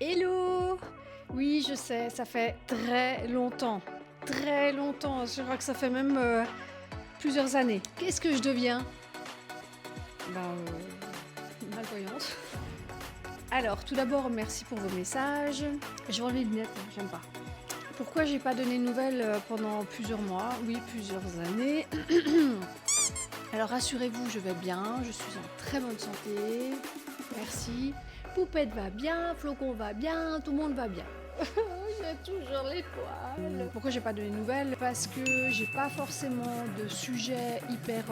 Hello! Oui, je sais, ça fait très longtemps. Très longtemps. Je crois que ça fait même plusieurs années. Qu'est-ce que je deviens? Malvoyante. Alors, tout d'abord, merci pour vos messages. Je vends les lunettes, j'aime pas. Pourquoi j'ai pas donné de nouvelles pendant plusieurs mois? Oui, plusieurs années. Alors, rassurez-vous, je vais bien. Je suis en très bonne santé. Merci. Poupette va bien, Flocon va bien, tout le monde va bien. J'ai toujours les poils. Pourquoi j'ai pas donné de nouvelles? Parce que j'ai pas forcément de sujet hyper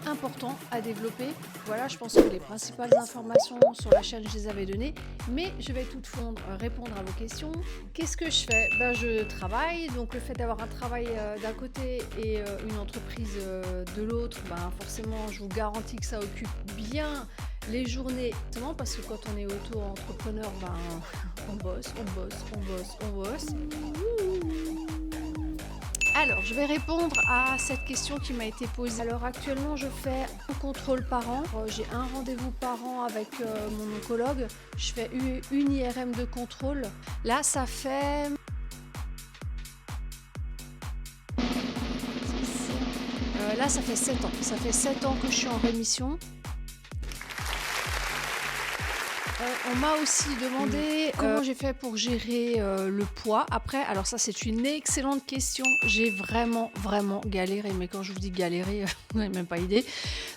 important à développer. Voilà, je pense que les principales informations sur la chaîne, je les avais données. Mais je vais toutefois répondre à vos questions. Qu'est-ce que je fais? Je travaille. Donc le fait d'avoir un travail d'un côté et une entreprise de l'autre, forcément, je vous garantis que ça occupe bien les journées, notamment parce que quand on est auto-entrepreneur, on bosse. Alors, je vais répondre à cette question qui m'a été posée. Alors, actuellement, je fais un contrôle par an. J'ai un rendez-vous par an avec mon oncologue. Je fais une IRM de contrôle. Là, ça fait... ça fait 7 ans. Ça fait 7 ans que je suis en rémission. On m'a aussi demandé comment j'ai fait pour gérer le poids. Après, alors ça c'est une excellente question. J'ai vraiment galéré. Mais quand je vous dis galérer, vous n'avez même pas idée.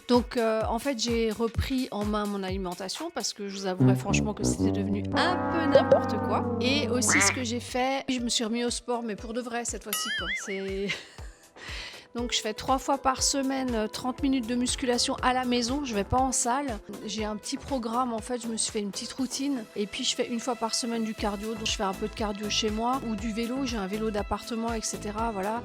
Donc en fait j'ai repris en main mon alimentation parce que je vous avouerai franchement que c'était devenu un peu n'importe quoi. Et aussi ce que j'ai fait, je me suis remis au sport, mais pour de vrai cette fois-ci quoi. C'est... Donc je fais 3 fois par semaine 30 minutes de musculation à la maison, je vais pas en salle. J'ai un petit programme en fait, je me suis fait une petite routine et puis je fais une fois par semaine du cardio, donc je fais un peu de cardio chez moi ou du vélo, j'ai un vélo d'appartement etc. Voilà.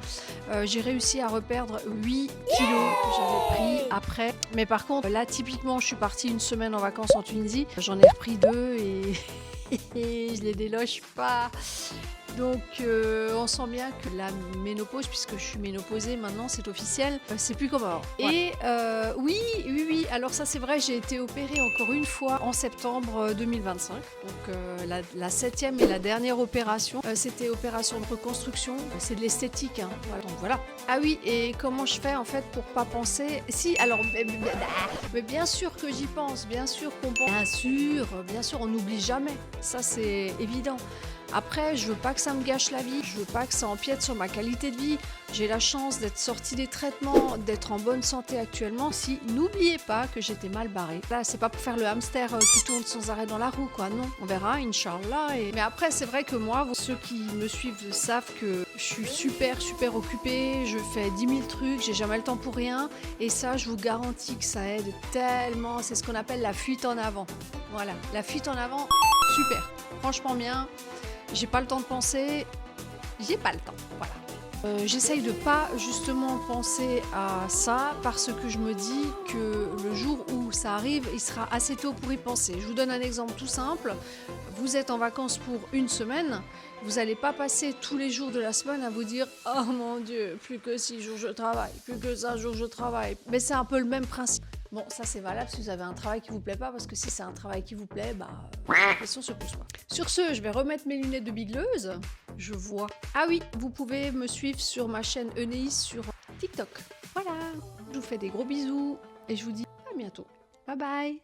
J'ai réussi à reperdre 8 kilos que j'avais pris après. Mais par contre là typiquement je suis partie une semaine en vacances en Tunisie, j'en ai repris 2 et je les déloge pas. Donc on sent bien que la ménopause, puisque je suis ménopausée maintenant, c'est officiel, c'est plus comme avant. Ouais. Et oui, alors ça c'est vrai, j'ai été opérée encore une fois en septembre 2025. Donc la 7e et la dernière opération, c'était opération de reconstruction, c'est de l'esthétique. Hein. Voilà. Donc voilà. Ah oui, et comment je fais en fait pour pas penser... Si, alors, mais bien sûr que j'y pense, bien sûr qu'on pense. Bien sûr, on n'oublie jamais, ça c'est évident. Après, je veux pas que ça me gâche la vie, je veux pas que ça empiète sur ma qualité de vie. J'ai la chance d'être sortie des traitements, d'être en bonne santé actuellement. Si, n'oubliez pas que j'étais mal barrée. Là, c'est pas pour faire le hamster qui tourne sans arrêt dans la roue, quoi. Non, on verra, Inch'Allah. Mais après, c'est vrai que moi, ceux qui me suivent savent que je suis super occupée. Je fais 10 000 trucs, j'ai jamais le temps pour rien. Et ça, je vous garantis que ça aide tellement. C'est ce qu'on appelle la fuite en avant. Voilà, la fuite en avant, super. Franchement bien. J'ai pas le temps de penser, j'ai pas le temps, voilà. J'essaye de pas justement penser à ça parce que je me dis que le jour où ça arrive, il sera assez tôt pour y penser. Je vous donne un exemple tout simple. Vous êtes en vacances pour une semaine, vous n'allez pas passer tous les jours de la semaine à vous dire « Oh mon Dieu, plus que 6 jours je travaille, plus que 5 jours je travaille ». Mais c'est un peu le même principe. Bon, ça c'est valable si vous avez un travail qui vous plaît pas, parce que si c'est un travail qui vous plaît, la question se pose pas. Sur ce, je vais remettre mes lunettes de bigleuse. Je vois. Ah oui, vous pouvez me suivre sur ma chaîne Enéis sur TikTok. Voilà. Je vous fais des gros bisous et je vous dis à bientôt. Bye bye.